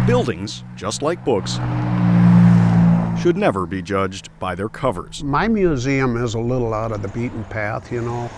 Buildings, just like books, should never be judged by their covers. My museum is a little out of the beaten path, you know.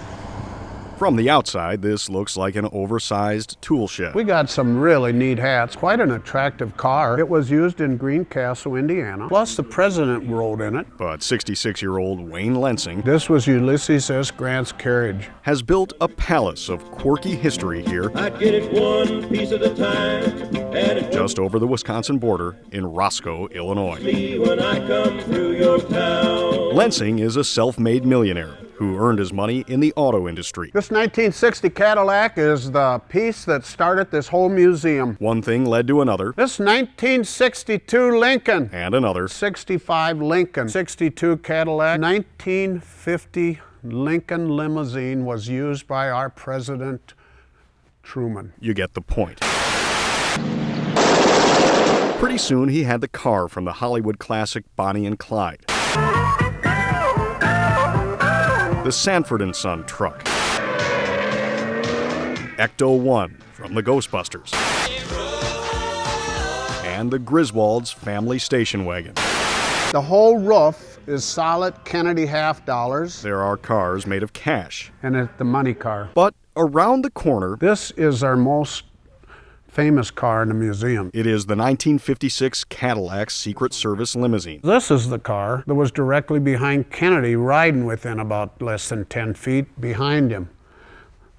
From the outside, this looks like an oversized tool shed. We got some really neat hats. Quite an attractive car. It was used in Greencastle, Indiana. Plus the president rode in it. But 66-year-old Wayne Lensing, This was Ulysses S. Grant's carriage. has built a palace of quirky history here, I'd get it one piece at a time, and it just over the Wisconsin border in Roscoe, Illinois. be when I come through your town. Lensing is a self-made millionaire who earned his money in the auto industry. This 1960 Cadillac is the piece that started this whole museum. One thing led to another, This 1962 Lincoln. and another. 65 Lincoln. 62 Cadillac. 1950 Lincoln limousine was used by our President Truman. You get the point. Pretty soon he had the car from the Hollywood classic Bonnie and Clyde. The Sanford & Son truck. Ecto-1 from the Ghostbusters. And the Griswold's family station wagon. The whole roof is solid Kennedy half dollars, There are cars made of cash. and it's the money car. But around the corner, This is our most famous car in the museum. it is the 1956 Cadillac Secret Service limousine. This is the car that was directly behind Kennedy, riding within about less than 10 feet behind him.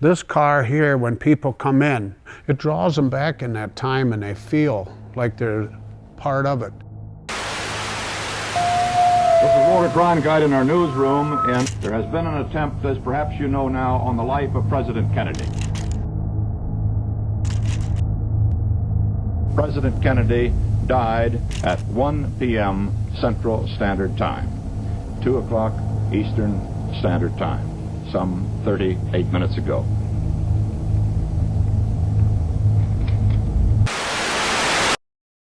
This car here, when people come in, it draws them back in that time and they feel like they're part of it. This is Walter Cronkite in our newsroom, and there has been an attempt, as perhaps you know now, on the life of President Kennedy. President Kennedy died at 1 p.m. Central Standard Time, 2 o'clock Eastern Standard Time, some 38 minutes ago.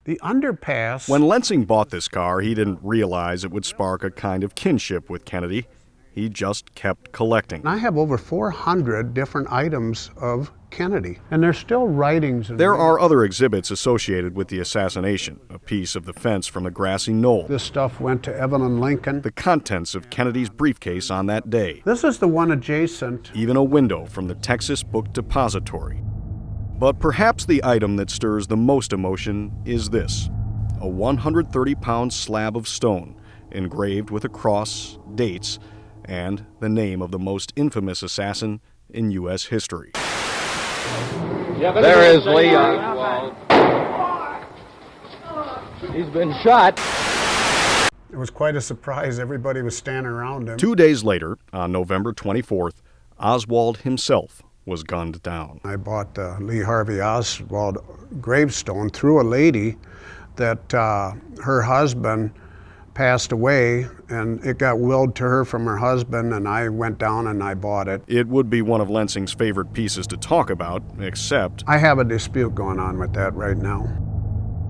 The underpass. When Lensing bought this car, he didn't realize it would spark a kind of kinship with Kennedy. He just kept collecting. I have over 400 different items of Kennedy, and there's still writings. There are other exhibits associated with the assassination, a piece of the fence from the grassy knoll, This stuff went to Evelyn Lincoln. the contents of Kennedy's briefcase on that day, This is the one adjacent. even a window from the Texas Book Depository. But perhaps the item that stirs the most emotion is this, a 130-pound slab of stone engraved with a cross, dates, and the name of the most infamous assassin in U.S. history. There is Lee Oswald. He's been shot. It was quite a surprise. Everybody was standing around him. 2 days later, on November 24th, Oswald himself was gunned down. I bought the Lee Harvey Oswald gravestone through a lady that her husband passed away, and it got willed to her from her husband, and I went down and I bought it. It would be one of Lensing's favorite pieces to talk about, except I have a dispute going on with that right now.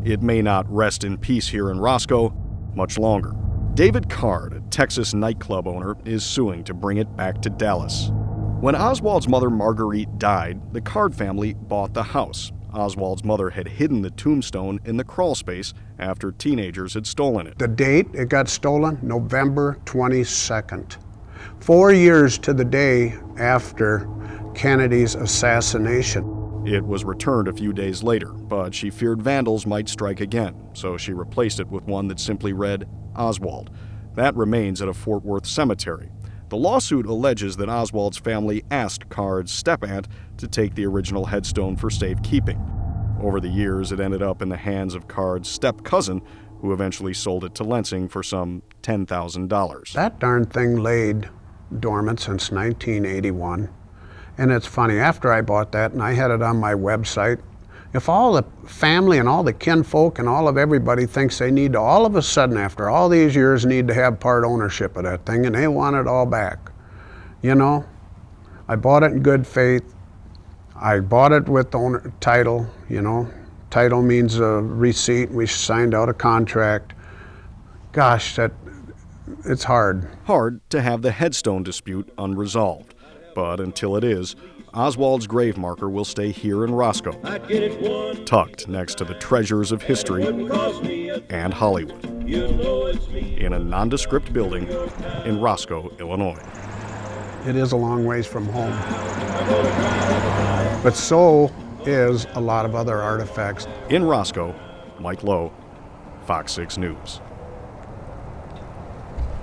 it may not rest in peace here in Roscoe much longer. David Card, a Texas nightclub owner, is suing to bring it back to Dallas. When Oswald's mother Marguerite died, the Card family bought the house. Oswald's mother had hidden the tombstone in the crawl space after teenagers had stolen it. The date it got stolen, November 22nd. 4 years to the day after Kennedy's assassination. It was returned a few days later, but she feared vandals might strike again, so she replaced it with one that simply read Oswald. That remains at a Fort Worth cemetery. The lawsuit alleges that Oswald's family asked Card's step-aunt to take the original headstone for safekeeping. Over the years, it ended up in the hands of Card's step-cousin, who eventually sold it to Lensing for some $10,000. That darn thing laid dormant since 1981. And it's funny, after I bought that and I had it on my website, if all the family and all the kinfolk and all of everybody thinks they need to all of a sudden after all these years need to have part ownership of that thing and they want it all back. You know, I bought it in good faith. I bought it with owner title, you know. Title means a receipt. We signed out a contract. Gosh, it's hard. Hard to have the headstone dispute unresolved. But until it is, Oswald's grave marker will stay here in Roscoe, I'd get it one. tucked next to the treasures of history Wouldn't cost me a. and Hollywood, You know it's me. in a nondescript building in Roscoe, Illinois. It is a long ways from home. But so is a lot of other artifacts. In Roscoe, Mike Lowe, Fox 6 News.